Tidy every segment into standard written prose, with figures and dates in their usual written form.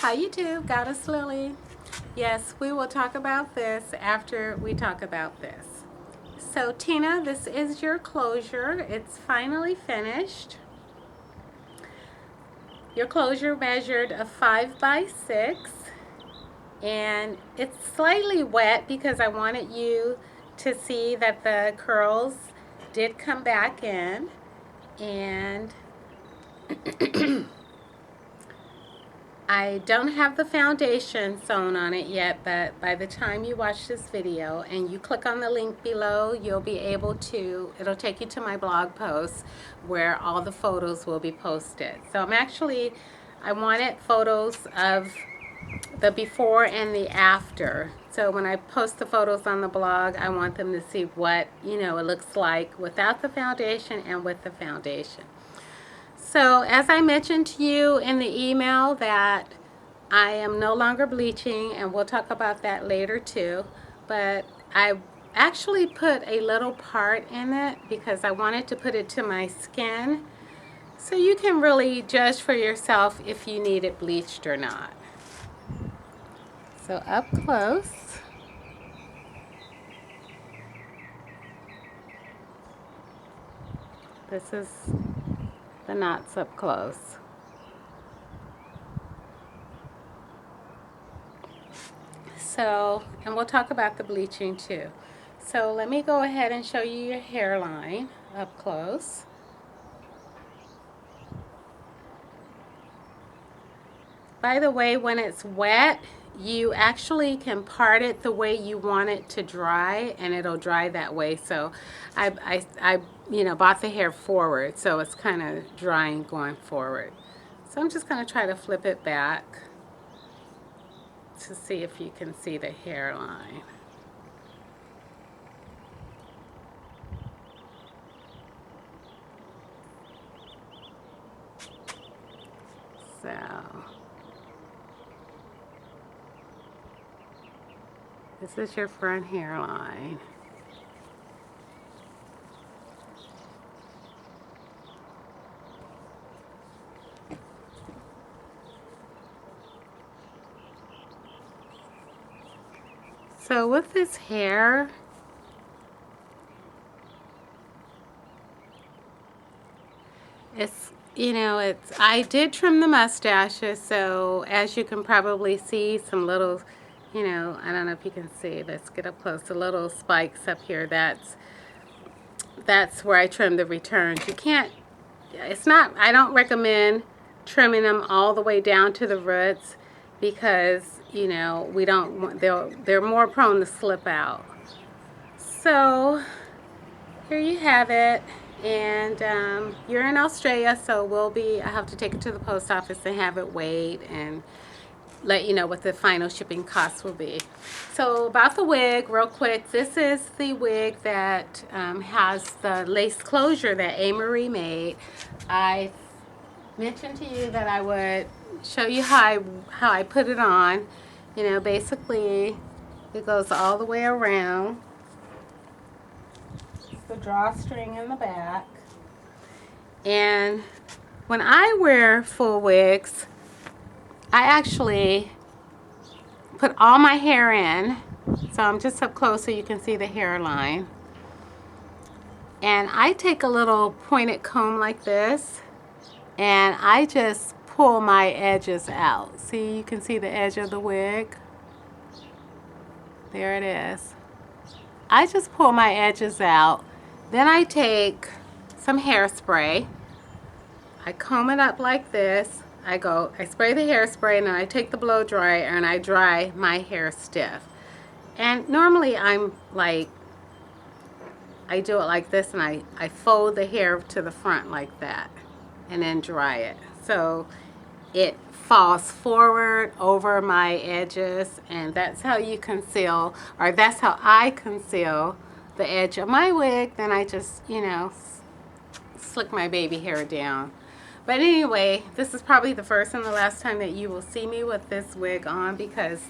Hi YouTube, Goddess Lily. Yes, we will talk about this after we talk about this. So Tina, this is your closure. It's finally finished. Your closure measured a 5 by 6 and it's slightly wet because I wanted you to see that the curls did come back in, and I don't have the foundation sewn on it yet, but by the time you watch this video and you click on the link below, you'll be able to, it'll take you to my blog post where all the photos will be posted. So I wanted photos of the before and the after. So when I post the photos on the blog, I want them to see what, it looks like without the foundation and with the foundation. So as I mentioned to you in the email that I am no longer bleaching, and we'll talk about that later too, but I actually put a little part in it because I wanted to put it to my skin so you can really judge for yourself if you need it bleached or not. So up close, this is the knots up close. So, and we'll talk about the bleaching too. So let me go ahead and show you your hairline up close. By the way, when it's wet, you actually can part it the way you want it to dry, and it'll dry that way. So I bought the hair forward, so it's kind of drying going forward. So I'm just going to try to flip it back to see if you can see the hairline. So this is your front hairline. So with this hair, I did trim the mustaches, so as you can probably see, some little, I don't know if you can see, let's get up close, the little spikes up here, that's where I trimmed the returns. You can't, I don't recommend trimming them all the way down to the roots because, we don't want, they're more prone to slip out. So here you have it. And you're in Australia, so I have to take it to the post office and have it weighed and let you know what the final shipping costs will be. So about the wig, real quick, this is the wig that has the lace closure that A-Marie made. I mentioned to you that I would show you how I put it on. Basically it goes all the way around. The drawstring in the back. And when I wear full wigs, I actually put all my hair in. So I'm just up close so you can see the hairline. And I take a little pointed comb like this, and I just pull my edges out. See, you can see the edge of the wig. There it is. I just pull my edges out. Then I take some hairspray. I comb it up like this. I spray the hairspray, and then I take the blow dryer and I dry my hair stiff. And normally I do it like this, and I fold the hair to the front like that and then dry it. So it falls forward over my edges, and that's how you conceal, or that's how I conceal the edge of my wig. Then I just, slick my baby hair down. But anyway, this is probably the first and the last time that you will see me with this wig on, because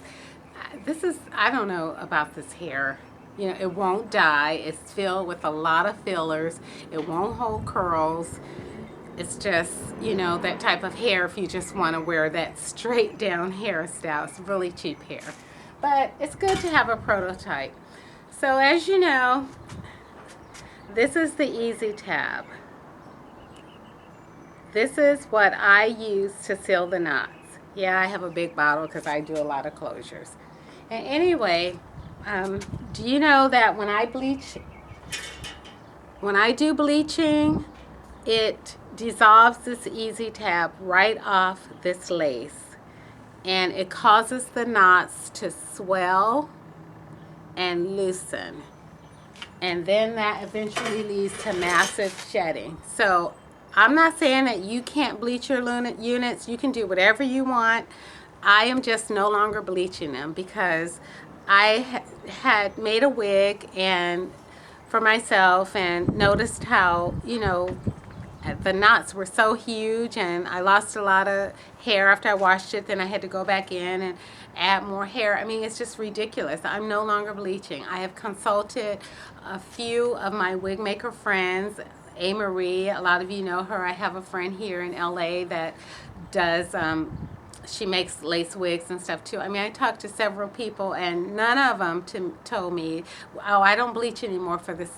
I don't know about this hair. It won't dye. It's filled with a lot of fillers. It won't hold curls. it's just, you know, that type of hair if you just want to wear that straight down hairstyle. It's really cheap hair. But it's good to have a prototype. So as you know, this is the easy tab. This is what I use to seal the knots. Yeah, I have a big bottle because I do a lot of closures. And anyway, do you know that when I do bleaching, it dissolves this easy tab right off this lace, and it causes the knots to swell and loosen, and then that eventually leads to massive shedding. So I'm not saying that you can't bleach your units. You can do whatever you want. I am just no longer bleaching them because I had made a wig and for myself and noticed how, you know, the knots were so huge and I lost a lot of hair after I washed it. Then I had to go back in and add more hair. I mean, it's just ridiculous. I'm no longer bleaching. I have consulted a few of my wig maker friends. A. Marie, a lot of you know her. I have a friend here in LA that does she makes lace wigs and stuff too. I mean, I talked to several people and none of them told me, oh, I don't bleach anymore, for the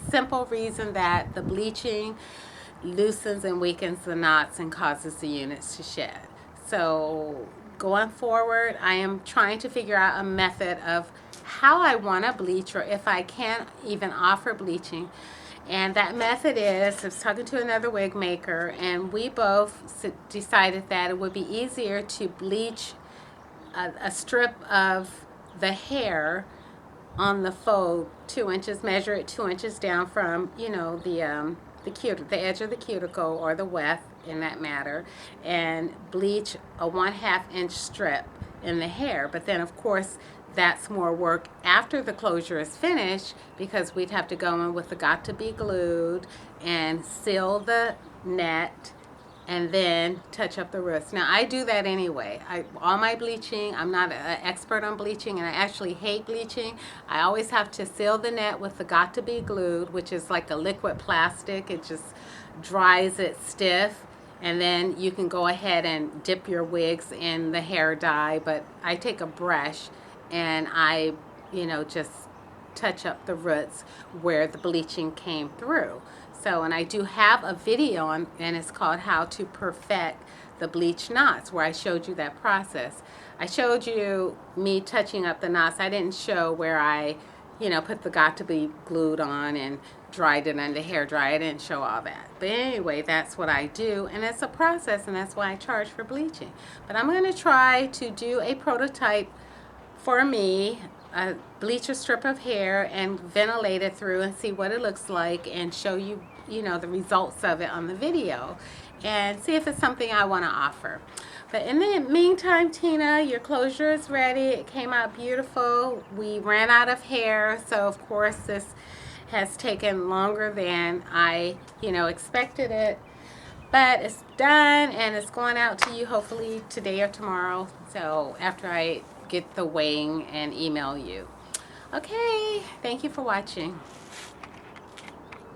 simple reason that the bleaching loosens and weakens the knots and causes the units to shed. So going forward, I am trying to figure out a method of how I want to bleach, or if I can even offer bleaching. And that method is, I was talking to another wig maker, and we both decided that it would be easier to bleach a strip of the hair on the fold 2 inches, measure it 2 inches down from, you know, the edge of the cuticle or the weft in that matter, and bleach a 1/2 inch strip in the hair. But then of course that's more work after the closure is finished, because we'd have to go in with the got to be glued and seal the net and then touch up the roots. Now I do that anyway. All my bleaching, I'm not an expert on bleaching, and I actually hate bleaching. I always have to seal the net with the got to be glued, which is like a liquid plastic. It just dries it stiff, and then you can go ahead and dip your wigs in the hair dye. But I take a brush and I, you know, just touch up the roots where the bleaching came through. So, and I do have a video on, and it's called How to Perfect the Bleach Knots, where I showed you that process. I showed you me touching up the knots. I didn't show where I, you know, put the got to be glued on and dried it under hair dryer. I didn't show all that. But anyway, that's what I do, and it's a process, and that's why I charge for bleaching. But I'm going to try to do a prototype for me, bleach a strip of hair and ventilate it through and see what it looks like, and show you, you know, the results of it on the video, and see if it's something I want to offer. But in the meantime, Tina, your closure is ready. It came out beautiful. We ran out of hair, so of course this has taken longer than I, you know, expected it. But it's done, and it's going out to you hopefully today or tomorrow. So after I get the weighing and email you. Okay, thank you for watching.